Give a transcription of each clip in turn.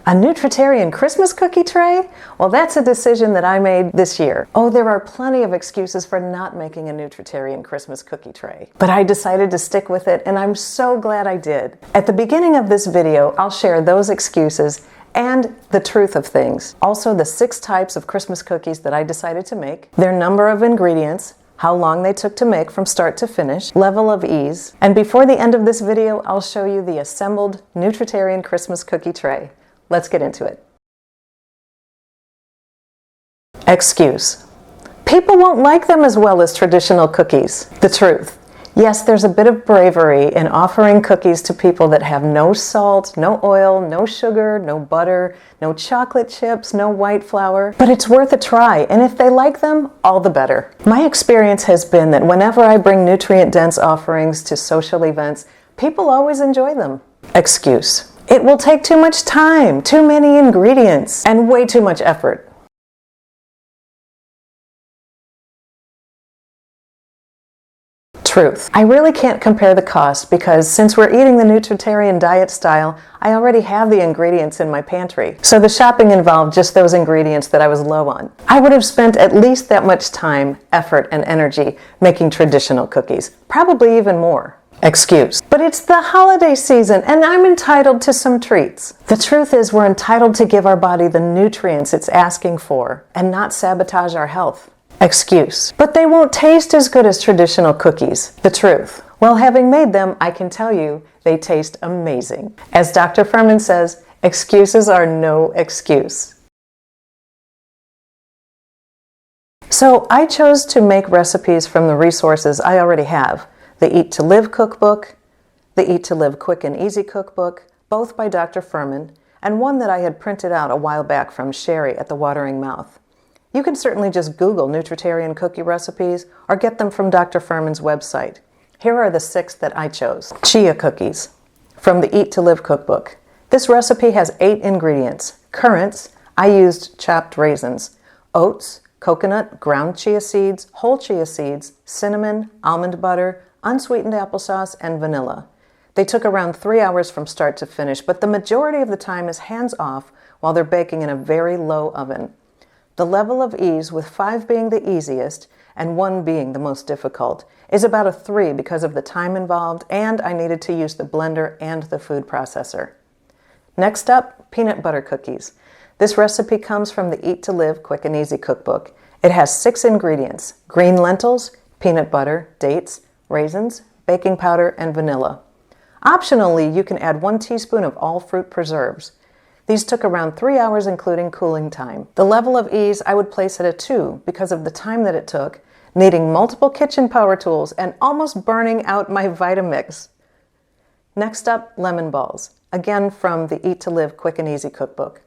A Nutritarian Christmas cookie tray? Well, that's a decision that I made this year. Oh, there are plenty of excuses for not making a Nutritarian Christmas cookie tray. But I decided to stick with it, and I'm so glad I did. At the beginning of this video, I'll share those excuses and the truth of things. Also, the 6 types of Christmas cookies that I decided to make, their number of ingredients, how long they took to make from start to finish, level of ease, and before the end of this video, I'll show you the assembled Nutritarian Christmas cookie tray. Let's get into it. Excuse. People won't like them as well as traditional cookies. The truth. Yes, there's a bit of bravery in offering cookies to people that have no salt, no oil, no sugar, no butter, no chocolate chips, no white flour, but it's worth a try, and if they like them, all the better. My experience has been that whenever I bring nutrient-dense offerings to social events, people always enjoy them. Excuse. It will take too much time, too many ingredients, and way too much effort. Truth. I really can't compare the cost because since we're eating the Nutritarian diet style, I already have the ingredients in my pantry. So the shopping involved just those ingredients that I was low on. I would have spent at least that much time, effort, and energy making traditional cookies, probably even more. Excuse. But it's the holiday season and I'm entitled to some treats. The truth is we're entitled to give our body the nutrients it's asking for and not sabotage our health. Excuse. But they won't taste as good as traditional cookies. The truth. Well, having made them, I can tell you they taste amazing. As Dr. Furman says, excuses are no excuse. So I chose to make recipes from the resources I already have. The Eat to Live Cookbook, the Eat to Live Quick and Easy Cookbook, both by Dr. Furman, and one that I had printed out a while back from Sherry at the Watering Mouth. You can certainly just Google Nutritarian cookie recipes or get them from Dr. Furman's website. Here are the 6 that I chose. Chia cookies from the Eat to Live Cookbook. This recipe has 8 ingredients. Currants, I used chopped raisins. Oats, coconut, ground chia seeds, whole chia seeds, cinnamon, almond butter, unsweetened applesauce, and vanilla. They took around 3 hours from start to finish, but the majority of the time is hands-off while they're baking in a very low oven. The level of ease, with 5 being the easiest and 1 being the most difficult, is about a 3 because of the time involved and I needed to use the blender and the food processor. Next up, peanut butter cookies. This recipe comes from the Eat to Live Quick and Easy Cookbook. It has 6 ingredients: green lentils, peanut butter, dates, raisins, baking powder, and vanilla. Optionally, you can add 1 teaspoon of all fruit preserves. These took around 3 hours including cooling time. The level of ease I would place at a 2 because of the time that it took, needing multiple kitchen power tools, and almost burning out my Vitamix. Next up, lemon balls, again from the Eat to Live Quick and Easy Cookbook.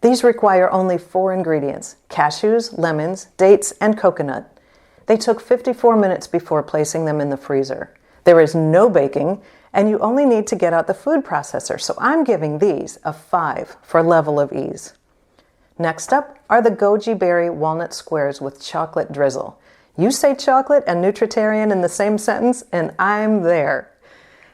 These require only 4 ingredients: cashews, lemons, dates, and coconut. They took 54 minutes before placing them in the freezer. There is no baking, and you only need to get out the food processor, so I'm giving these a 5 for level of ease. Next up are the goji berry walnut squares with chocolate drizzle. You say chocolate and Nutritarian in the same sentence, and I'm there.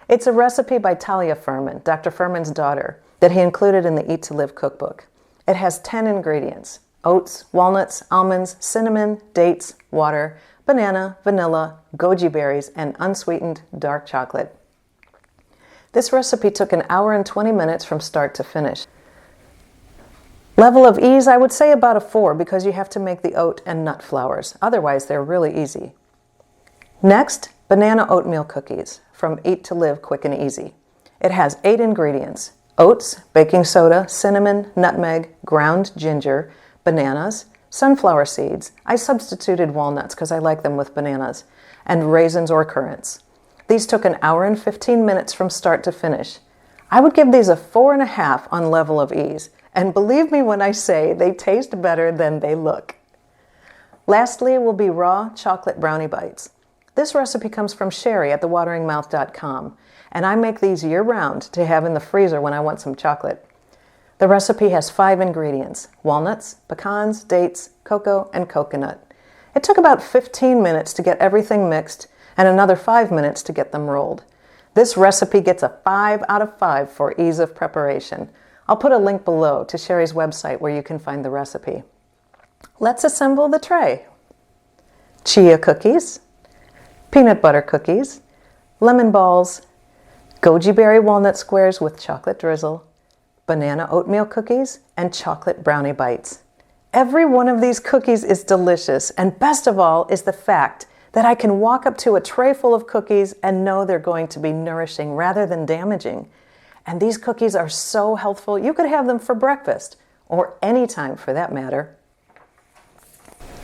It's a recipe by Talia Furman, Dr. Furman's daughter, that he included in the Eat to Live cookbook. It has 10 ingredients: oats, walnuts, almonds, cinnamon, dates, water, banana, vanilla, goji berries, and unsweetened dark chocolate. This recipe took 1 hour and 20 minutes from start to finish. Level of ease, I would say about a 4 because you have to make the oat and nut flours. Otherwise, they're really easy. Next, banana oatmeal cookies from Eat to Live Quick and Easy. It has 8 ingredients: oats, baking soda, cinnamon, nutmeg, ground ginger, bananas, sunflower seeds. I substituted walnuts because I like them with bananas, and raisins or currants. These took 1 hour and 15 minutes from start to finish. I would give these a 4.5 on level of ease, and believe me when I say they taste better than they look. Lastly will be raw chocolate brownie bites. This recipe comes from Sherry at thewateringmouth.com, and I make these year-round to have in the freezer when I want some chocolate. The recipe has 5 ingredients: walnuts, pecans, dates, cocoa, and coconut. It took about 15 minutes to get everything mixed and another 5 minutes to get them rolled. This recipe gets a 5 out of 5 for ease of preparation. I'll put a link below to Sherry's website where you can find the recipe. Let's assemble the tray. Chia cookies, peanut butter cookies, lemon balls, goji berry walnut squares with chocolate drizzle, banana oatmeal cookies, and chocolate brownie bites. Every one of these cookies is delicious, and best of all is the fact that I can walk up to a tray full of cookies and know they're going to be nourishing rather than damaging. And these cookies are so healthful, you could have them for breakfast, or any time for that matter.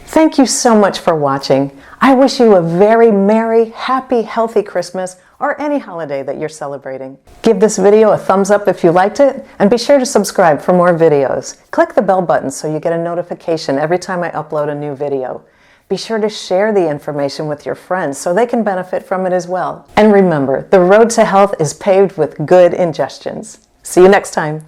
Thank you so much for watching. I wish you a very merry, happy, healthy Christmas, or any holiday that you're celebrating. Give this video a thumbs up if you liked it, and be sure to subscribe for more videos. Click the bell button so you get a notification every time I upload a new video. Be sure to share the information with your friends so they can benefit from it as well. And remember, the road to health is paved with good ingestions. See you next time.